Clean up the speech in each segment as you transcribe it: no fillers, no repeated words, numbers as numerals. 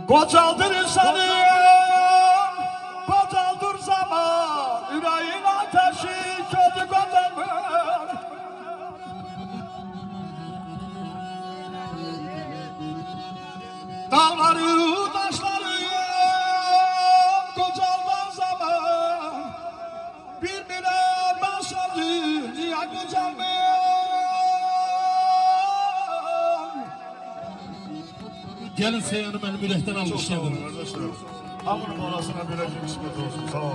Kocaldır insanı, kocaldır zaman, yüreğin ateşi kötü kocalır. Dağları, taşları kocalmaz zaman, birbirine başladı, niye kocalmıyor? Gelin Seyhan'ı benim yürekten almışlayalım. Hamurun orasına bilecek kısmet olsun, sağ ol.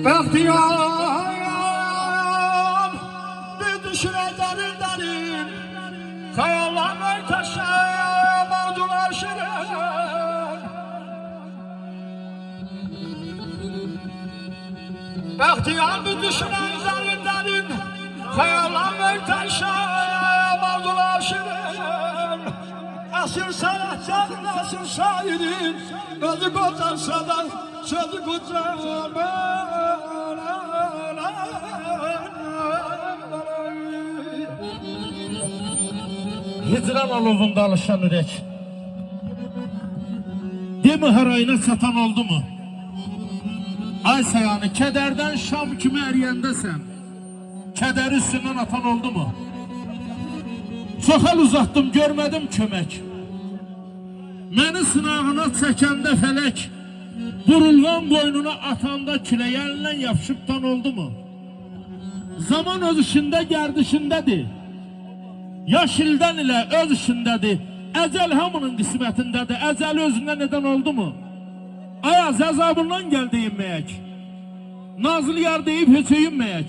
Bahtiyar bir düşüne derin derin, kayalar taşa mavcular şirin. Bahtiyar bir düşüne derin derin, kayalar taşa mavcular şirin. Asır sanatçının, asır şairin, gözü kocansa da sözü kocaman. Hicran alovunda alışan ürek. Demi harayına satan oldu mu? Ay Seyhan'ı kederden Şam kimi eriyendesen, kederi üstünden atan oldu mu? Çok el uzattım görmedim kömek. Məni sınağına çəkəndə felek, vurulğan boynuna atanda küləyəndən yapışıptan oldu mu? Zaman öz işində gərdişindədir. Yaş ildən ilə öz işindədir. Əcəl hamının qismətindədir. Əcəli özündən edən oldu mu? Ayaz əzabından gəl deyinməyək. Nazlı yar deyib heç öyünməyək.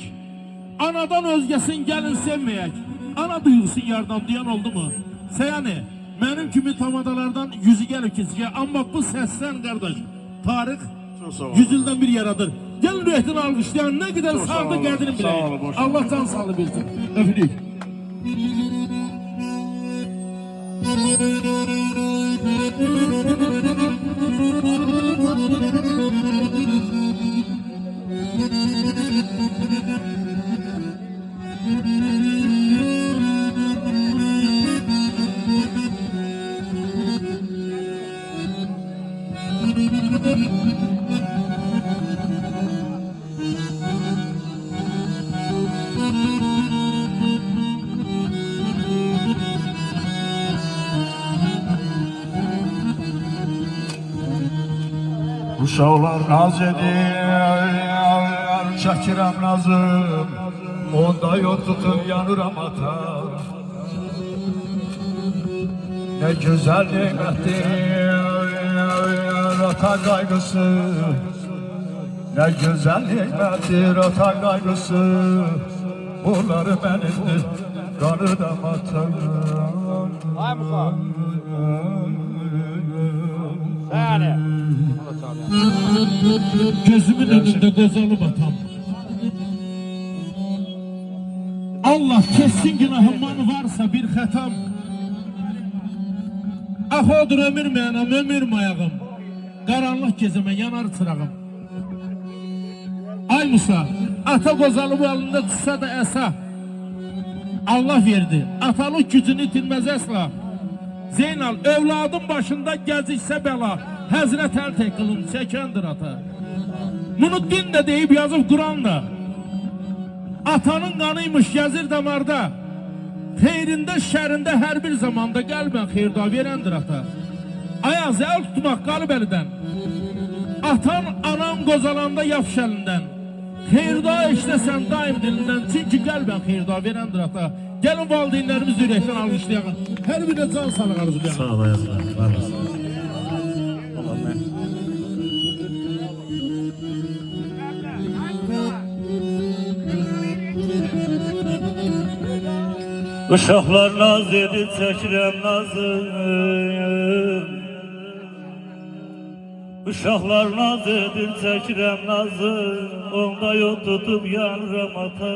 Anadan özgəsin gəlin sevməyək. Ana duyğusun yardan duyan oldu mu? Seyhan'ı, benim kimi tamadalardan yüzü gelip keseceği ama bu sesten kardeş Tarık 100 yıldan bir yaradır. Gelin rüyetini alkışlayan ne kadar sağlık geldiğini bile. Allah can sağlığı bilsin. Öpülük. Uşaqlar naz edir, çəkirəm nazım, onda yol tutub yanıram ata. Ne güzel nimettir ata kaygısı, ne güzel nimettir ata kaygısı, bunları benimdir, kanıram ata. Vay Musa. Yani. Gözümün önünde gozalı batam. Allah kessin günahımdan varsa bir xətam. Ahodur ömür mənəm, ömür mayağım. Qaranlıq gezəmə yanar çırağım. Ay Musa, ata qozalı bu alında tutsa da əsa. Allah verdi, atalıq gücünü itirməz əsla. Zeynal, evladın başında gəziksə bəla, həzrət əl tek qılın, çəkəndir ata. Bunu din də deyib yazıb Quran da. Atanın qanıymış gəzir damarda. Xeyrində, şərində hər bir zamanda qəlbən xeyirda verəndir ata. Ayaz əl tutmaq qalib əlidən. Atan, anan qozalanda yapış əlindən. Xeyirda işləsən daim dilindən, çünki qəlbən xeyirda verəndir ata. Gəlin valideynlərimiz ürəkdən alqışlayaq. Hər birə can sağlıq arzulayaq. Sağ ol Ayazlar. Var olsun. Uşaqlar naz edib çəkirəm nazım, Uşaqlar naz edir çəkirəm nazı, onda yol tutub yanıram ata.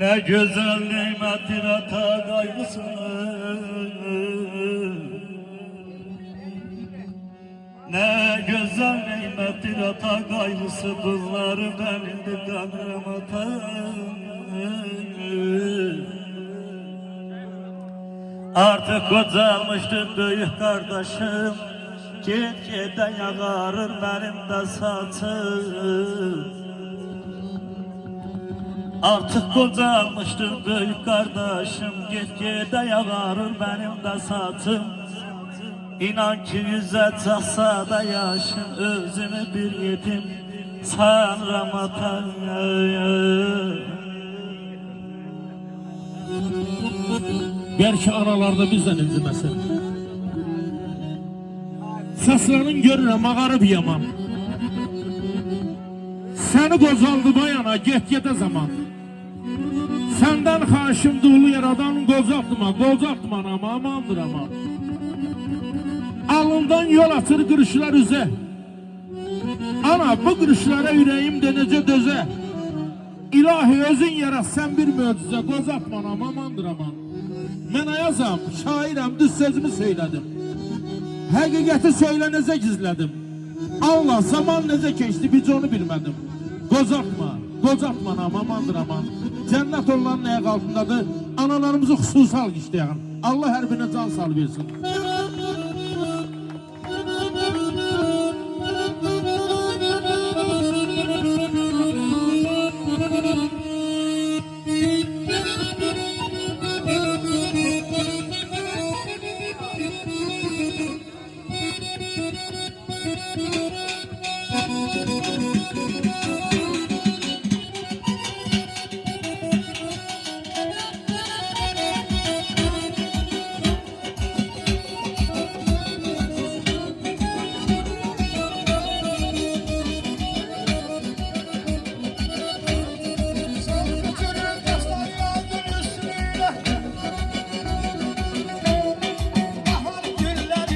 Ne güzel nimettir ata kaygısı, ne güzel nimettir ata kaygısı, bunları benimdir kanırım ata. Artık kocalmıştır büyük kardeşim, git-gedə yağarır benim de saçım. Artık kocalmıştır büyük kardeşim, git-gedə yağarır benim de saçım. İnan ki yüze çatsa da yaşım, özümü bir yetim sanıram ata. Belki analarda bizden inciməsin. Səslərin görürəm ağarıb yaman. Səni qocaldı bayana get-gedə zaman. Səndən xaşimdi ulu yaradan qocaltma anama, amandır ama. Alından yol atır qırışlar üzə. Ana bu qırışlara ürəyimdə necə dözə. İlahi özün yaratsan bir möcüzə, qocaltma anama, amandır aman. Mən ayazam, şairəm, düz sözümü söylədim. Həqiqəti söylə necə gizlədim. Allah zaman necə keçdi, biz onu bilmədim. Qocaltma anam, amandır aman. Cənnət onların ayak altındadır. Analarımızı xüsusi alqışlayan. Allah hər birine can sal versin.